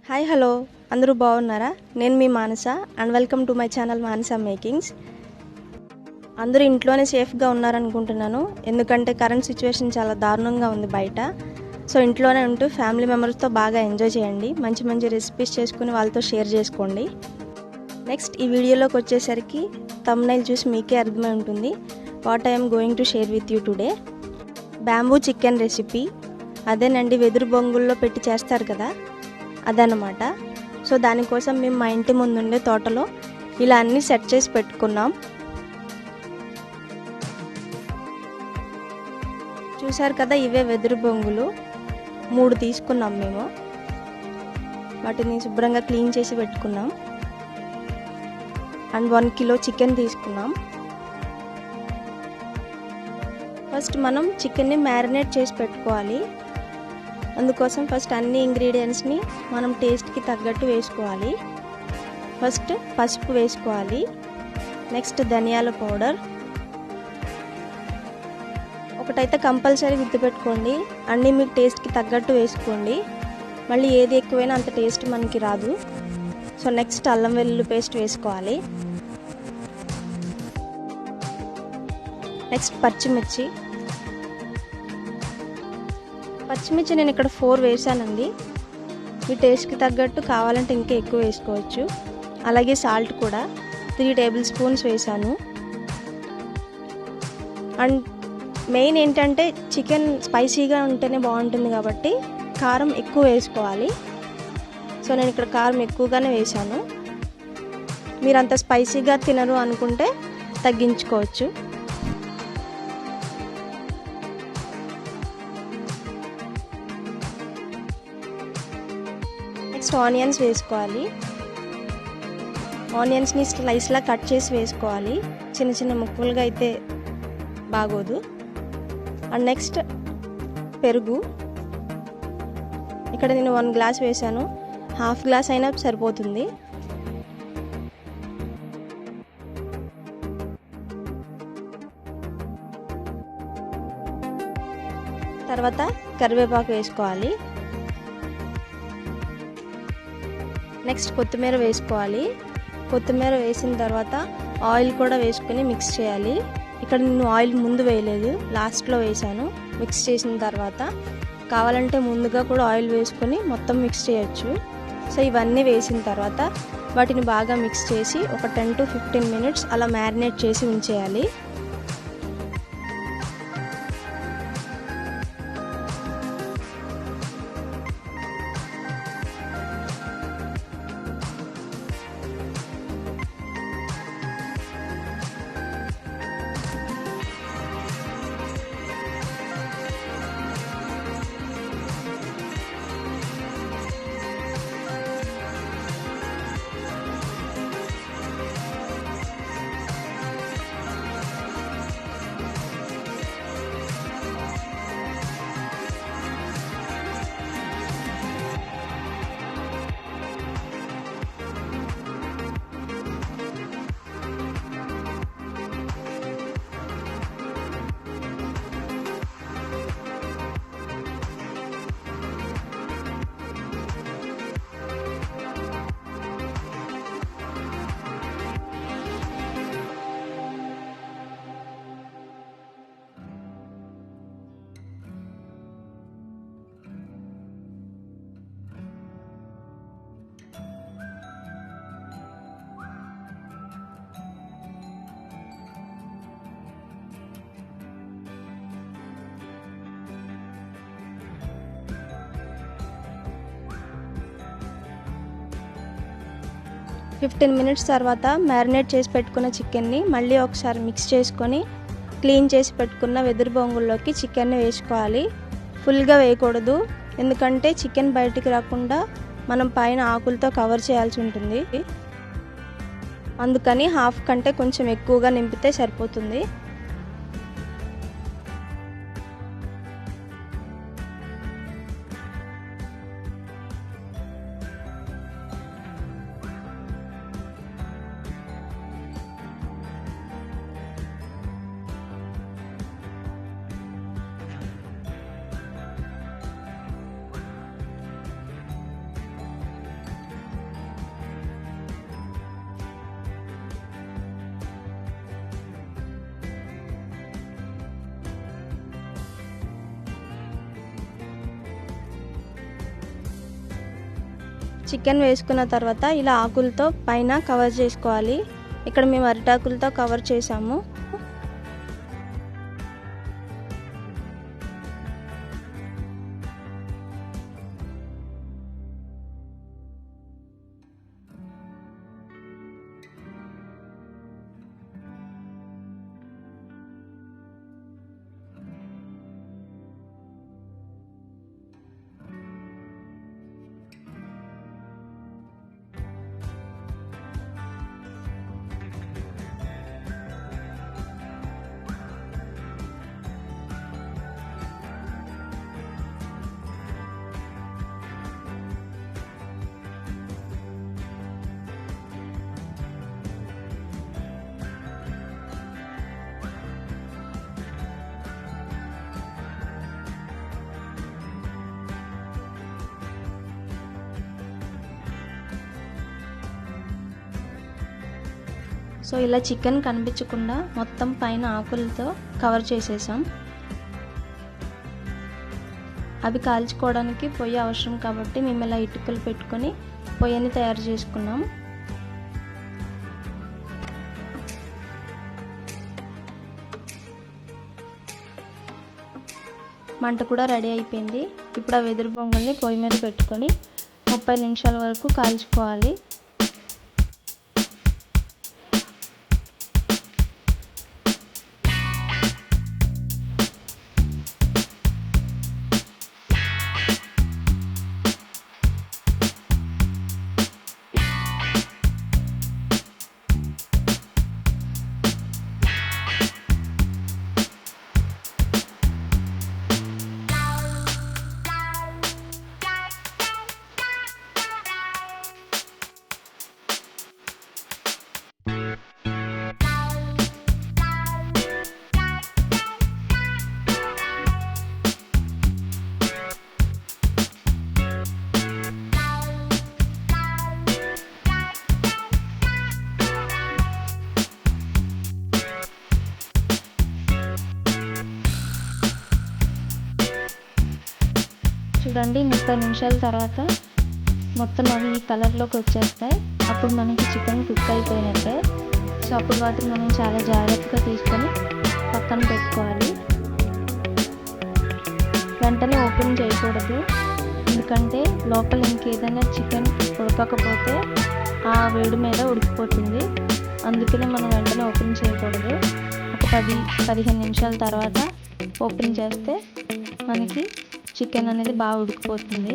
Hi hello అందరూ బాగున్నారా? నేను మీ Manasa and welcome to my channel Manasa makings. అందరూ ఇంట్లోనే సేఫ్గా ఉన్నారనుకుంటున్నాను, ఎందుకంటే కరెంట్ సిచ్యువేషన్ చాలా దారుణంగా ఉంది బయట. సో ఇంట్లోనే ఉంటూ ఫ్యామిలీ మెంబర్స్తో బాగా ఎంజాయ్ చేయండి, మంచి మంచి రెసిపీస్ చేసుకుని వాళ్ళతో షేర్ చేసుకోండి. నెక్స్ట్ ఈ వీడియోలోకి వచ్చేసరికి థంబ్నెయిల్ చూసి మీకే అర్థమై ఉంటుంది what I'm going to share with you today. Bamboo chicken recipe, అదేనండి వెదురు బొంగుల్లో పెట్టి చేస్తారు కదా, అదనమాట. సో దానికోసం మేము మా ఇంటి ముందుండే తోటలో ఇలా అన్నీ సెట్ చేసి పెట్టుకున్నాం. చూసారు కదా, ఇవే వెదురు బొంగులు 3 తీసుకున్నాం మేము. వాటిని శుభ్రంగా క్లీన్ చేసి పెట్టుకున్నాం. అండ్ 1 కిలో చికెన్ తీసుకున్నాం. ఫస్ట్ మనం చికెన్ని మ్యారినేట్ చేసి పెట్టుకోవాలి. అందుకోసం ఫస్ట్ అన్ని ఇంగ్రీడియంట్స్ని మనం టేస్ట్కి తగ్గట్టు వేసుకోవాలి. ఫస్ట్ పసుపు వేసుకోవాలి, నెక్స్ట్ ధనియాల పౌడర్. ఒకటైతే కంపల్సరీ గుర్తుపెట్టుకోండి, అన్నీ మీకు టేస్ట్కి తగ్గట్టు వేసుకోండి. మళ్ళీ ఏది ఎక్కువైనా అంత టేస్ట్ మనకి రాదు. సో నెక్స్ట్ అల్లం వెల్లుల్లి పేస్ట్ వేసుకోవాలి. నెక్స్ట్ పచ్చిమిర్చి నేను ఇక్కడ 4 వేసానండి. మీ టేస్ట్కి తగ్గట్టు కావాలంటే ఇంకా ఎక్కువ వేసుకోవచ్చు. అలాగే సాల్ట్ కూడా 3 టేబుల్ స్పూన్స్ వేసాను. అండ్ మెయిన్ ఏంటంటే చికెన్ స్పైసీగా ఉంటేనే బాగుంటుంది కాబట్టి కారం ఎక్కువ వేసుకోవాలి. సో నేను ఇక్కడ కారం ఎక్కువగానే వేసాను. మీరు అంత స్పైసీగా తినరు అనుకుంటే తగ్గించుకోవచ్చు. నెక్స్ట్ ఆనియన్స్ వేసుకోవాలి. ఆనియన్స్ని స్లైస్లా కట్ చేసి వేసుకోవాలి, చిన్న చిన్న ముక్కలుగా అయితే బాగోదు. అండ్ నెక్స్ట్ పెరుగు. ఇక్కడ నేను 1 గ్లాస్ వేసాను, హాఫ్ గ్లాస్ అయినా సరిపోతుంది. తర్వాత కరివేపాకు వేసుకోవాలి. నెక్స్ట్ కొత్తిమీర వేసుకోవాలి. కొత్తిమీర వేసిన తర్వాత ఆయిల్ కూడా వేసుకొని మిక్స్ చేయాలి. ఇక్కడ నేను ఆయిల్ ముందు వేయలేదు, లాస్ట్లో వేసాను. మిక్స్ చేసిన తర్వాత కావాలంటే ముందుగా కూడా ఆయిల్ వేసుకొని మొత్తం మిక్స్ చేయొచ్చు. సో ఇవన్నీ వేసిన తర్వాత వాటిని బాగా మిక్స్ చేసి ఒక 10 to 15 మినిట్స్ అలా మ్యారినేట్ చేసి ఉంచేయాలి. ఫిఫ్టీన్ మినిట్స్ తర్వాత మ్యారినేట్ చేసి పెట్టుకున్న చికెన్ని మళ్ళీ ఒకసారి మిక్స్ చేసుకొని క్లీన్ చేసి పెట్టుకున్న వెదురు బొంగుల్లోకి చికెన్ని వేసుకోవాలి. ఫుల్గా వేయకూడదు, ఎందుకంటే చికెన్ బయటికి రాకుండా మనం పైన ఆకులతో కవర్ చేయాల్సి ఉంటుంది. అందుకని హాఫ్ కంటే కొంచెం ఎక్కువగా నింపితే సరిపోతుంది. చికెన్ వేసుకున్న తర్వాత ఇలా ఆకులతో పైన కవర్ చేసుకోవాలి. ఇక్కడ మేము అరిటాకులతో కవర్ చేసాము. సో ఇలా చికెన్ కనిపించకుండా మొత్తం పైన ఆకులతో కవర్ చేసేసాం. అవి కాల్చుకోవడానికి పొయ్యి అవసరం కాబట్టి మేము ఇలా ఇటుకలు పెట్టుకొని పొయ్యిని తయారు చేసుకున్నాం. మంట కూడా రెడీ అయిపోయింది. ఇప్పుడు ఆ వెదురు బొంగుల్ని పొయ్యి మీద పెట్టుకొని 30 నిమిషాల వరకు కాల్చుకోవాలి. చూడండి 30 నిమిషాల తర్వాత మొత్తం అవి ఈ కలర్లోకి వచ్చేస్తాయి. అప్పుడు మనకి చికెన్ కుక్ అయిపోయినట్టే. సో అప్పుడు మాత్రం మనం చాలా జాగ్రత్తగా తీసుకొని పక్కన పెట్టుకోవాలి. వెంటనే ఓపెన్ చేయకూడదు, ఎందుకంటే లోపల ఇంకేదైనా చికెన్ ఉడకకపోతే ఆ వేడి మీద ఉడికిపోతుంది. అందుకనే మనం వెంటనే ఓపెన్ చేయకూడదు. ఒక 10-15 నిమిషాల తర్వాత ఓపెన్ చేస్తే మనకి చికెన్ అనేది బాగా ఉడికిపోతుంది.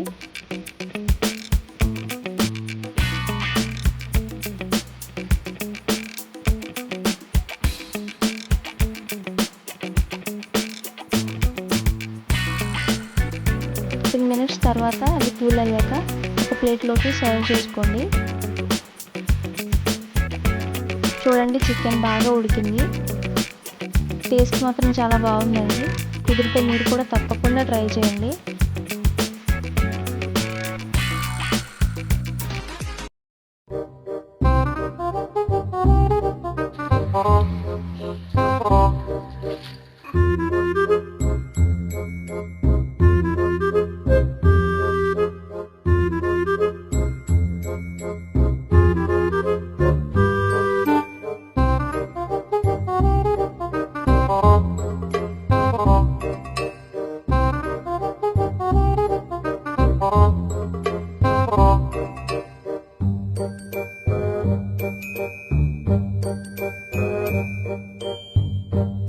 మినిట్స్ తర్వాత అది కూల్ అయ్యాక ఒక ప్లేట్లోకి సర్వ్ చేసుకోండి. చూడండి చికెన్ బాగా ఉడికింది. టేస్ట్ మాత్రం చాలా బాగుందండి. కుదిరితే మీరు కూడా తప్పకుండా ట్రై చేయండి.